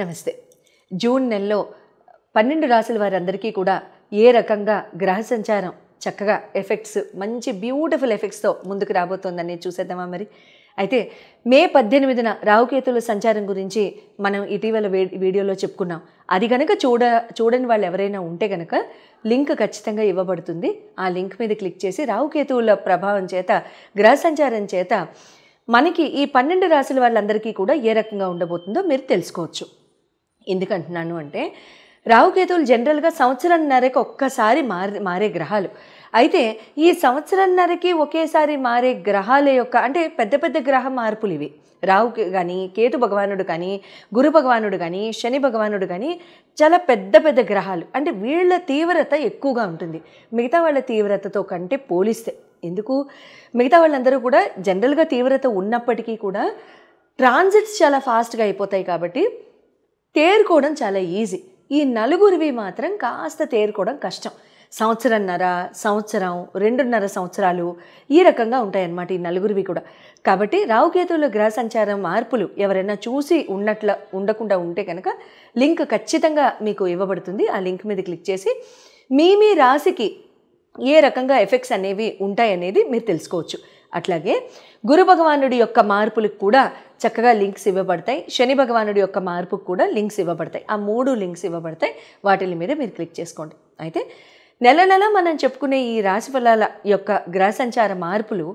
నమస్తే. జూన్ నెలలో 12 రాసుల వారందరికీ కూడా ఏ రకంగా గ్రహ సంచారం చక్కగా ఎఫెక్ట్స్ మంచి బ్యూటిఫుల్ ఎఫెక్ట్స్తో ముందుకు రాబోతోందని చూసేద్దామా మరి. అయితే మే 18న రాహుకేతుల సంచారం గురించి మనం ఇటీవల వీడియోలో చెప్పుకున్నాం. అది కనుక చూడని వాళ్ళు ఎవరైనా ఉంటే కనుక లింక్ ఖచ్చితంగా ఇవ్వబడుతుంది. ఆ లింక్ మీద క్లిక్ చేసి రాహుకేతువుల ప్రభావం చేత గ్రహ సంచారం చేత మనకి ఈ 12 రాసుల వాళ్ళందరికీ కూడా ఏ రకంగా ఉండబోతుందో మీరు తెలుసుకోవచ్చు. ఎందుకంటున్నాను అంటే రాహుకేతువులు జనరల్గా సంవత్సరంన్నరకి ఒక్కసారి మారే గ్రహాలు. అయితే ఈ సంవత్సరంన్నరకి ఒకేసారి మారే గ్రహాల యొక్క అంటే పెద్ద పెద్ద గ్రహ మార్పులు ఇవి. రాహుకి కానీ, కేతు భగవానుడు కానీ, గురు భగవానుడు కానీ, శని భగవానుడు కానీ చాలా పెద్ద పెద్ద గ్రహాలు. అంటే వీళ్ళ తీవ్రత ఎక్కువగా ఉంటుంది మిగతా వాళ్ళ తీవ్రతతో కంటే పోలిస్తే. ఎందుకు? మిగతా వాళ్ళందరూ కూడా జనరల్గా తీవ్రత ఉన్నప్పటికీ కూడా ట్రాన్సిట్స్ చాలా ఫాస్ట్గా అయిపోతాయి కాబట్టి తేరుకోవడం చాలా ఈజీ. ఈ నలుగురివి మాత్రం కాస్త తేరుకోవడం కష్టం. సంవత్సరంన్నర, సంవత్సరం, 2.5 సంవత్సరాలు ఈ రకంగా ఉంటాయన్నమాట ఈ నలుగురివి కూడా. కాబట్టి రాహుకేతువుల గ్రహ సంచారం మార్పులు ఎవరైనా చూసి ఉండకుండా ఉంటే కనుక లింక్ ఖచ్చితంగా మీకు ఇవ్వబడుతుంది. ఆ లింక్ మీద క్లిక్ చేసి మీ రాశికి ఏ రకంగా ఎఫెక్ట్స్ అనేవి ఉంటాయనేది మీరు తెలుసుకోవచ్చు. అట్లాగే గురు భగవానుడి యొక్క మార్పులకు కూడా చక్కగా లింక్స్ ఇవ్వబడతాయి. శని భగవానుడి యొక్క మార్పుకు కూడా లింక్స్ ఇవ్వబడతాయి. ఆ 3 లింక్స్ ఇవ్వబడతాయి. వాటి మీద మీరు క్లిక్ చేసుకోండి. అయితే నెల మనం చెప్పుకునే ఈ రాశి ఫలాల యొక్క గ్రహ సంచార మార్పులు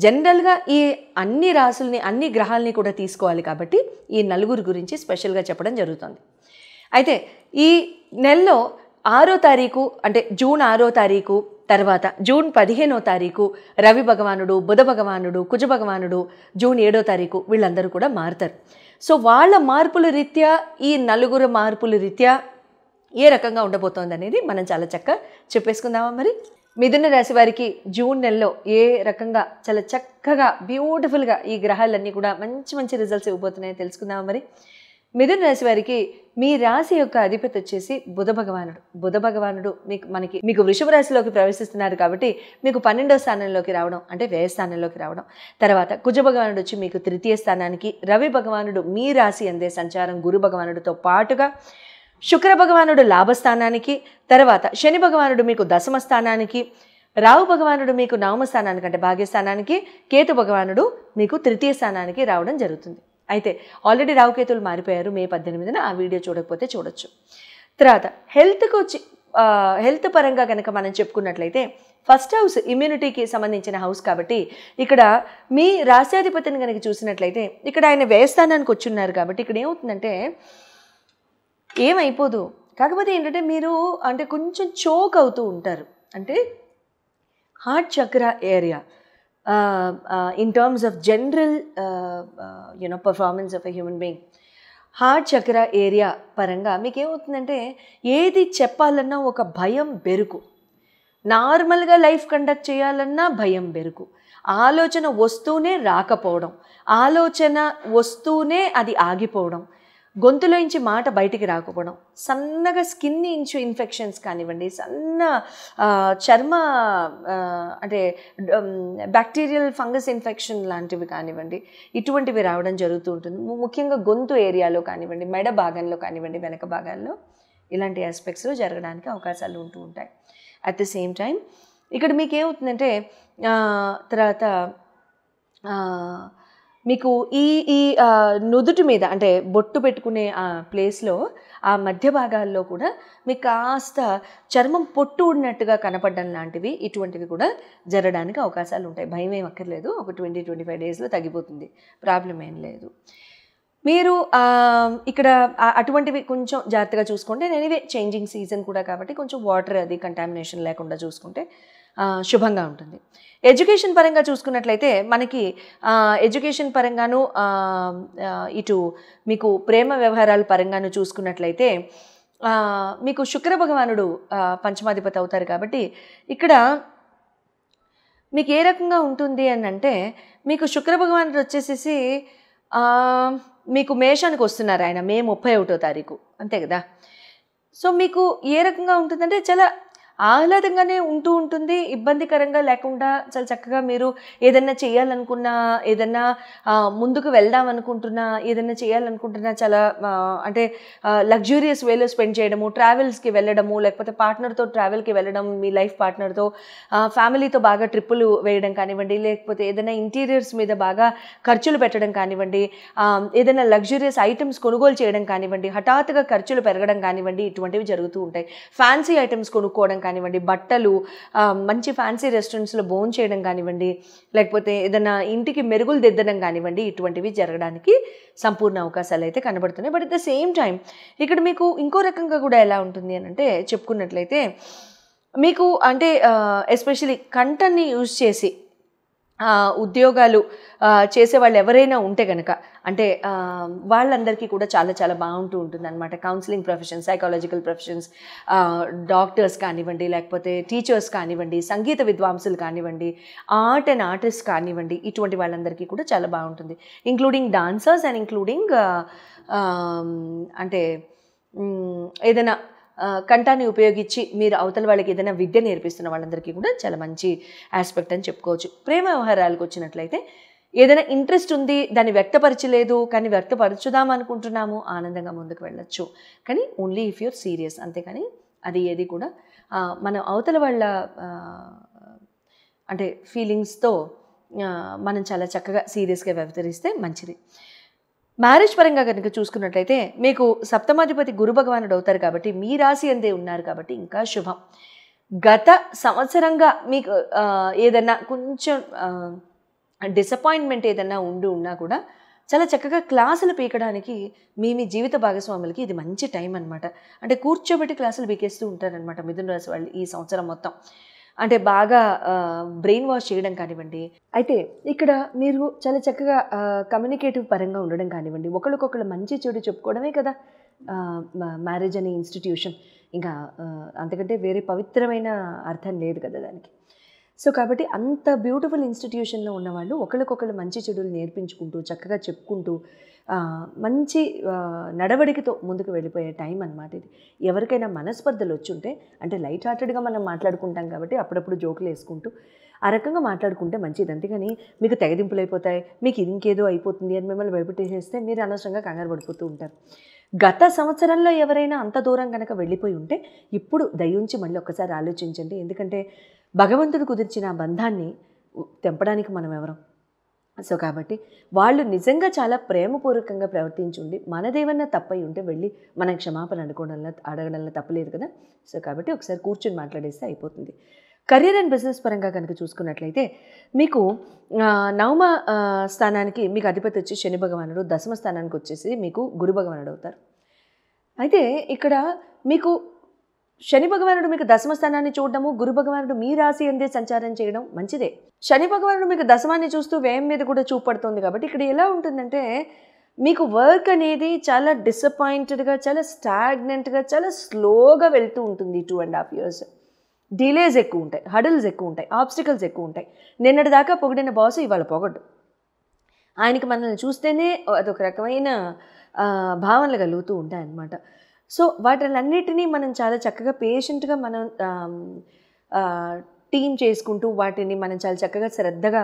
జనరల్గా ఈ అన్ని రాశుల్ని అన్ని గ్రహాలని కూడా తీసుకోవాలి కాబట్టి ఈ నలుగురు గురించి స్పెషల్గా చెప్పడం జరుగుతుంది. అయితే ఈ నెలలో 6వ తారీఖు అంటే జూన్ 6వ తారీఖు తర్వాత జూన్ 15వ తారీఖు రవి భగవానుడు, బుధ భగవానుడు, కుజ భగవానుడు, జూన్ 7వ తారీఖు వీళ్ళందరూ కూడా మారుతారు. సో వాళ్ళ మార్పుల రీత్యా ఈ నలుగురు మార్పుల రీత్యా ఏ రకంగా ఉండబోతోంది అనేది మనం చాలా చక్కగా చెప్పేసుకుందామా మరి. మిథున రాశి వారికి జూన్ నెలలో ఏ రకంగా చాలా చక్కగా బ్యూటిఫుల్గా ఈ గ్రహాలన్నీ కూడా మంచి మంచి రిజల్ట్స్ ఇవ్వబోతున్నాయో తెలుసుకుందామా మరి. మిథున రాశి వారికి మీ రాశి యొక్క అధిపతి వచ్చేసి బుధ భగవానుడు మీకు వృషభ రాశిలోకి ప్రవేశిస్తున్నారు కాబట్టి మీకు 12వ స్థానంలోకి రావడం అంటే వ్యయ స్థానంలోకి రావడం. తర్వాత కుజ భగవానుడు వచ్చి మీకు 3వ స్థానానికి, రవి భగవానుడు మీ రాశి అందే సంచారం గురు భగవానుడితో పాటుగా, శుక్ర భగవానుడు లాభస్థానానికి, తర్వాత శని భగవానుడు మీకు 10వ స్థానానికి, రాహు భగవానుడు మీకు 9వ స్థానానికి అంటే భాగ్యస్థానానికి, కేతు భగవానుడు మీకు 3వ స్థానానికి రావడం జరుగుతుంది. అయితే ఆల్రెడీ రాహుకేతువులు మారిపోయారు మే 18న. ఆ వీడియో చూడకపోతే చూడొచ్చు. తర్వాత హెల్త్ పరంగా కనుక మనం చెప్పుకున్నట్లయితే ఫస్ట్ హౌస్ ఇమ్యూనిటీకి సంబంధించిన హౌస్ కాబట్టి ఇక్కడ మీ రాశ్యాధిపతిని కనుక చూసినట్లయితే ఇక్కడ ఆయన వ్యయస్థానానికి వచ్చున్నారు కాబట్టి ఇక్కడ ఏమవుతుందంటే ఏమైపోదు. కాకపోతే ఏంటంటే మీరు అంటే కొంచెం చోక్ అవుతూ ఉంటారు. అంటే హార్ట్ చక్ర area in terms of general performance of a human being, heart చక్ర ఏరియా పరంగా మీకు ఏమవుతుందంటే ఏది చెప్పాలన్నా ఒక భయం బెరుకు, నార్మల్గా లైఫ్ కండక్ట్ చేయాలన్నా భయం బెరుకు, ఆలోచన వస్తూనే రాకపోవడం, ఆలోచన వస్తూనే అది ఆగిపోవడం, గొంతులోంచి మాట బయటికి రాకపోవడం, సన్నగా స్కిన్ ఇంచు ఇన్ఫెక్షన్స్ కానివ్వండి, సన్న చర్మ అంటే బ్యాక్టీరియల్ ఫంగస్ ఇన్ఫెక్షన్ లాంటివి కానివ్వండి, ఇటువంటివి రావడం జరుగుతూ ఉంటుంది. ముఖ్యంగా గొంతు ఏరియాలో కానివ్వండి, మెడ భాగంలో కానివ్వండి, వెనక భాగాల్లో ఇలాంటి ఆస్పెక్ట్స్లో జరగడానికి అవకాశాలు ఉంటూ ఉంటాయి. అట్ ద సేమ్ టైం ఇక్కడ మీకు ఏమవుతుందంటే తర్వాత మీకు ఈ నుదుటి మీద అంటే బొట్టు పెట్టుకునే ఆ ప్లేస్లో ఆ మధ్య భాగాల్లో కూడా మీకు కాస్త చర్మం పొట్టు ఉన్నట్టుగా కనపడడం లాంటివి ఇటువంటివి కూడా జరగడానికి అవకాశాలు ఉంటాయి. భయం ఏం అక్కర్లేదు. ఒక 20-25 డేస్లో తగ్గిపోతుంది. ప్రాబ్లం ఏం లేదు. మీరు ఇక్కడ అటువంటివి కొంచెం జాగ్రత్తగా చూసుకుంటే, ఎనీవే చేంజింగ్ సీజన్ కూడా కాబట్టి కొంచెం వాటర్ అది కంటామినేషన్ లేకుండా చూసుకుంటే శుభంగా ఉంటుంది. ఎడ్యుకేషన్ పరంగా చూసుకున్నట్లయితే మనకి ఎడ్యుకేషన్ పరంగాను ఇటు మీకు ప్రేమ వ్యవహారాల పరంగాను చూసుకున్నట్లయితే మీకు శుక్ర భగవానుడు పంచమాధిపతి అవుతారు కాబట్టి ఇక్కడ మీకు ఏ రకంగా ఉంటుంది అని అంటే మీకు శుక్ర భగవానుడు వచ్చేసేసి మీకు మేషానికి వస్తున్నారు. ఆయన మే 31వ తారీఖు అంతే కదా. సో మీకు ఏ రకంగా ఉంటుందంటే చాలా ఆహ్లాదంగానే ఉంటూ ఉంటుంది, ఇబ్బందికరంగా లేకుండా చాలా చక్కగా మీరు ఏదన్నా చేయాలనుకున్నా, ఏదన్నా ముందుకు వెళ్దాం అనుకుంటున్నా, ఏదన్నా చేయాలనుకుంటున్నా చాలా అంటే లగ్జూరియస్ వేలో స్పెండ్ చేయడము, ట్రావెల్స్కి వెళ్ళడము, లేకపోతే పార్ట్నర్తో ట్రావెల్కి వెళ్ళడం, మీ లైఫ్ పార్ట్నర్తో, ఫ్యామిలీతో బాగా ట్రిప్పులు వేయడం కానివ్వండి, లేకపోతే ఏదైనా ఇంటీరియర్స్ మీద బాగా ఖర్చులు పెట్టడం కానివ్వండి, ఏదైనా లగ్జూరియస్ ఐటమ్స్ కొనుగోలు చేయడం కానివ్వండి, హఠాత్తుగా ఖర్చులు పెరగడం కానివ్వండి, ఇటువంటివి జరుగుతూ ఉంటాయి. ఫ్యాన్సీ ఐటమ్స్ కొనుక్కోవడం కానివ్వండి, బట్టలు, మంచి ఫ్యాన్సీ రెస్టారెంట్స్లో భోజనం చేయడం కానివ్వండి, లేకపోతే ఏదైనా ఇంటికి మెరుగులు దిద్దడం కానివ్వండి, ఇటువంటివి జరగడానికి సంపూర్ణ అవకాశాలు అయితే కనబడుతున్నాయి. But at the same time ఇక్కడ మీకు ఇంకో రకంగా కూడా ఎలా ఉంటుంది అని అంటే చెప్పుకున్నట్లయితే, మీకు అంటే ఎస్పెషలీ కంటెంట్ని యూజ్ చేసి ఉద్యోగాలు చేసేవాళ్ళు ఎవరైనా ఉంటే కనుక, అంటే వాళ్ళందరికీ కూడా చాలా చాలా బాగుంటూ ఉంటుంది అనమాట. Counselling professions, psychological professions, doctors కానివ్వండి, లేకపోతే టీచర్స్ కానివ్వండి, సంగీత విద్వాంసులు కానివ్వండి, ఆర్ట్ అండ్ ఆర్టిస్ట్ కానివ్వండి, ఇటువంటి వాళ్ళందరికీ కూడా చాలా బాగుంటుంది. ఇంక్లూడింగ్ డాన్సర్స్ అండ్ ఇంక్లూడింగ్ అంటే ఏదైనా కంఠాన్ని ఉపయోగించి మీరు అవతల వాళ్ళకి ఏదైనా విద్య నేర్పిస్తున్న వాళ్ళందరికీ కూడా చాలా మంచి ఆస్పెక్ట్ అని చెప్పుకోవచ్చు. ప్రేమ వ్యవహారాలకు వచ్చినట్లయితే ఏదైనా ఇంట్రెస్ట్ ఉంది, దాన్ని వ్యక్తపరచలేదు, కానీ వ్యక్తపరచుదాం అనుకుంటున్నాము, ఆనందంగా ముందుకు వెళ్ళొచ్చు. కానీ ఓన్లీ ఇఫ్ యూర్ సీరియస్, అంతేకాని అది ఏది కూడా మన అవతల వాళ్ళ అంటే ఫీలింగ్స్తో మనం చాలా చక్కగా సీరియస్గా వ్యవహరిస్తే మంచిది. మ్యారేజ్ పరంగా కనుక చూసుకున్నట్లయితే మీకు సప్తమాధిపతి గురు భగవానుడు అవుతారు కాబట్టి మీ రాశి అందే ఉన్నారు కాబట్టి ఇంకా శుభం. గత సంవత్సరంగా మీకు ఏదన్నా కొంచెం డిసప్పాయింట్మెంట్ ఏదన్నా ఉన్నా కూడా చాలా చక్కగా క్లాసులు పీకడానికి మీ జీవిత భాగస్వాములకి ఇది మంచి టైం అనమాట. అంటే కూర్చోబెట్టి క్లాసులు పీకేస్తూ ఉంటారనమాట మిథున రాశి వాళ్ళు ఈ సంవత్సరం మొత్తం. అంటే బాగా బ్రెయిన్ వాష్ చేయడం కానివ్వండి. అయితే ఇక్కడ మీరు చాలా చక్కగా కమ్యూనికేటివ్ పరంగా ఉండడం కానివ్వండి, ఒకరికొకరు మంచి చెడు చెప్పుకోవడమే కదా మ్యారేజ్ అనే ఇన్స్టిట్యూషన్. ఇంకా అంతకంటే వేరే పవిత్రమైన అర్థం లేదు కదా దానికి. సో కాబట్టి అంత బ్యూటిఫుల్ ఇన్స్టిట్యూషన్లో ఉన్నవాళ్ళు ఒకరికొకరు మంచి చెడులు నేర్పించుకుంటూ చక్కగా చెప్పుకుంటూ మంచి నడవడికతో ముందుకు వెళ్ళిపోయే టైం అన్నమాట ఇది. ఎవరికైనా మనస్పర్ధలు వచ్చుంటే, అంటే లైట్ హార్టెడ్గా మనం మాట్లాడుకుంటాం కాబట్టి అప్పుడప్పుడు జోకులు వేసుకుంటూ ఆ రకంగా మాట్లాడుకుంటే మంచిది. అంతేగాని మీకు తెగదింపులు అయిపోతాయి, మీకు ఇంకేదో అయిపోతుంది అని మిమ్మల్ని భయపెట్టేసేస్తే మీరు అనవసరంగా కంగారు పడిపోతూ ఉంటారు. గత సంవత్సరంలో ఎవరైనా అంత దూరం కనుక వెళ్ళిపోయి ఉంటే ఇప్పుడు దయించి మళ్ళీ ఒక్కసారి ఆలోచించండి. ఎందుకంటే భగవంతుడు కుదిర్చిన ఆ బంధాన్ని తెంపడానికి మనం ఎవరం? సో కాబట్టి వాళ్ళు నిజంగా చాలా ప్రేమపూర్వకంగా ప్రవర్తించుండి మనదేమన్నా తప్పై ఉంటే వెళ్ళి మనం క్షమాపణ అడగడంలో తప్పలేదు కదా. సో కాబట్టి ఒకసారి కూర్చొని మాట్లాడేస్తే అయిపోతుంది. కెరీర్ అండ్ బిజినెస్ పరంగా కనుక చూసుకున్నట్లయితే మీకు నవమ స్థానానికి మీకు అధిపతి వచ్చి శని భగవానుడు, దశమ స్థానానికి వచ్చేసి మీకు గురు భగవానుడు అవుతారు. అయితే ఇక్కడ మీకు శని భగవానుడు మీకు దశమ స్థానాన్ని చూడడము, గురు భగవానుడు మీ రాశి అందే సంచారం చేయడం మంచిదే. శని భగవానుడు మీకు దశమాన్ని చూస్తూ వ్యయం మీద కూడా చూపడుతుంది కాబట్టి ఇక్కడ ఎలా ఉంటుందంటే మీకు వర్క్ అనేది చాలా డిసప్పాయింటెడ్గా, చాలా స్టాగ్నెంట్గా, చాలా స్లోగా వెళ్తూ ఉంటుంది. 2.5 years డిలేస్ ఎక్కువ ఉంటాయి, హడల్స్ ఎక్కువ ఉంటాయి, ఆబ్స్టికల్స్ ఎక్కువ ఉంటాయి. నిన్నటి దాకా పొగిడిన బాసు ఇవాళ పొగడ్డు. ఆయనకి మనల్ని చూస్తేనే అదొక రకమైన భావనలు కలుగుతూ ఉంటాయి అన్నమాట. సో వాటిలన్నిటినీ మనం చాలా చక్కగా పేషెంట్గా మనం టీమ్ చేసుకుంటూ వాటిని మనం చాలా చక్కగా శ్రద్ధగా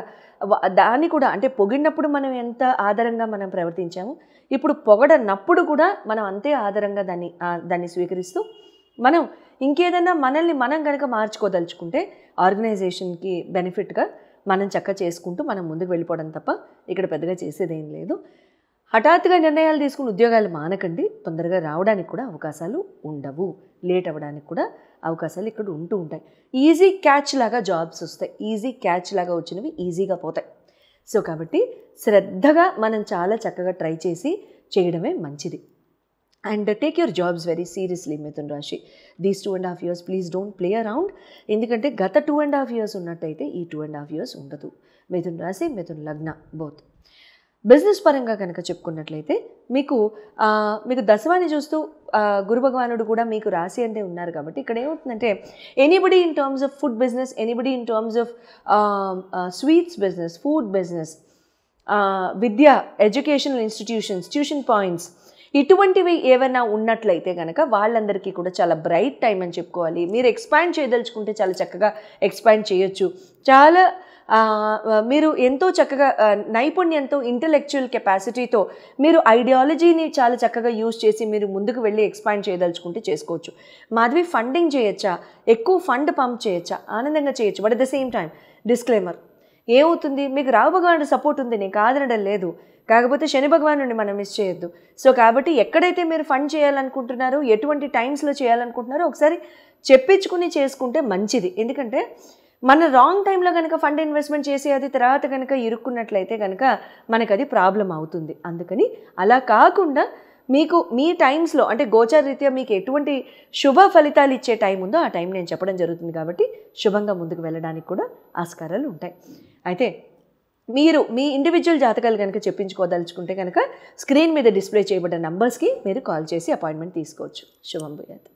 దాన్ని కూడా అంటే పొగిడినప్పుడు మనం ఎంత ఆదరంగా మనం ప్రవర్తించాము, ఇప్పుడు పొగడనప్పుడు కూడా మనం అంతే ఆదరంగా దాన్ని స్వీకరిస్తూ మనం ఇంకేదన్నా మనల్ని మనం కనుక మార్చుకోదలుచుకుంటే ఆర్గనైజేషన్కి బెనిఫిట్గా మనం చక్కగా చేసుకుంటూ మనం ముందుకు వెళ్ళిపోవడం తప్ప ఇక్కడ పెద్దగా చేసేదేం లేదు. హఠాత్తుగా నిర్ణయాలు తీసుకుని ఉద్యోగాలు మానకండి. తొందరగా రావడానికి కూడా అవకాశాలు ఉండవు, లేట్ అవ్వడానికి కూడా అవకాశాలు ఇక్కడ ఉంటూ ఉంటాయి. ఈజీ క్యాచ్ లాగా జాబ్స్ వస్తాయి, ఈజీ క్యాచ్ లాగా వచ్చినవి ఈజీగా పోతాయి. సో కాబట్టి శ్రద్ధగా మనం చాలా చక్కగా ట్రై చేసి చేయడమే మంచిది. And take your jobs very seriously Mithun rashi. These 2.5 years please don't play around. ఎందుకంటే గత 2.5 years ఉన్నట్టయితే ఈ 2.5 years ఉండదు. మిథున్ రాశి, మిథున్ లగ్న బోత్. బిజినెస్ పరంగా కనుక చెప్పుకున్నట్లయితే మీకు దశమాన్ని చూస్తూ గురు భగవానుడు కూడా మీకు రాశి అంటే ఉన్నారు కాబట్టి ఇక్కడ ఏమవుతుందంటే anybody in terms of food business, anybody in terms of sweets business, food business, Vidya, educational institutions, tuition points, ఇటువంటివి ఏమైనా ఉన్నట్లయితే కనుక వాళ్ళందరికీ కూడా చాలా బ్రైట్ టైం అని చెప్పుకోవాలి. మీరు ఎక్స్పాండ్ చేయదలుచుకుంటే చాలా చక్కగా ఎక్స్పాండ్ చేయొచ్చు. చాలా మీరు ఎంతో చక్కగా నైపుణ్యంతో, ఇంటలెక్చువల్ కెపాసిటీతో మీరు ఐడియాలజీని చాలా చక్కగా యూజ్ చేసి మీరు ముందుకు వెళ్ళి ఎక్స్పాండ్ చేయదలుచుకుంటే చేసుకోవచ్చు. మాధవి ఫండింగ్ చేయొచ్చా, ఎక్కువ ఫండ్ పంప్ చేయొచ్చా, ఆనందంగా చేయొచ్చు. But at the same time disclaimer, ఏమవుతుంది, మీకు రావు భగవానుడి సపోర్ట్ ఉంది, నేను కాదనడం లేదు, కాకపోతే శని భగవానుడిని మనం మిస్ చేయొద్దు. సో కాబట్టి ఎక్కడైతే మీరు ఫండ్ చేయాలనుకుంటున్నారో, ఎటువంటి టైమ్స్లో చేయాలనుకుంటున్నారో ఒకసారి చెప్పించుకుని చేసుకుంటే మంచిది. ఎందుకంటే మన రాంగ్ టైంలో కనుక ఫండ్ ఇన్వెస్ట్మెంట్ చేసి అది తర్వాత కనుక ఇరుక్కున్నట్లయితే కనుక మనకు అది ప్రాబ్లం అవుతుంది. అందుకని అలా కాకుండా మీకు మీ టైమ్స్లో అంటే గోచార రీత్యా మీకు ఎటువంటి శుభ ఫలితాలు ఇచ్చే టైం ఉందో ఆ టైం నేను చెప్పడం జరుగుతుంది. కాబట్టి శుభంగా ముందుకు వెళ్ళడానికి కూడా ఆస్కారాలు ఉంటాయి. అయితే మీరు మీ ఇండివిజువల్ జాతకాలు కనుక చెప్పించుకోదలుచుకుంటే కనుక స్క్రీన్ మీద డిస్ప్లే చేయబడ్డ నంబర్స్కి మీరు కాల్ చేసి అపాయింట్మెంట్ తీసుకోవచ్చు. శుభం భూయాత్.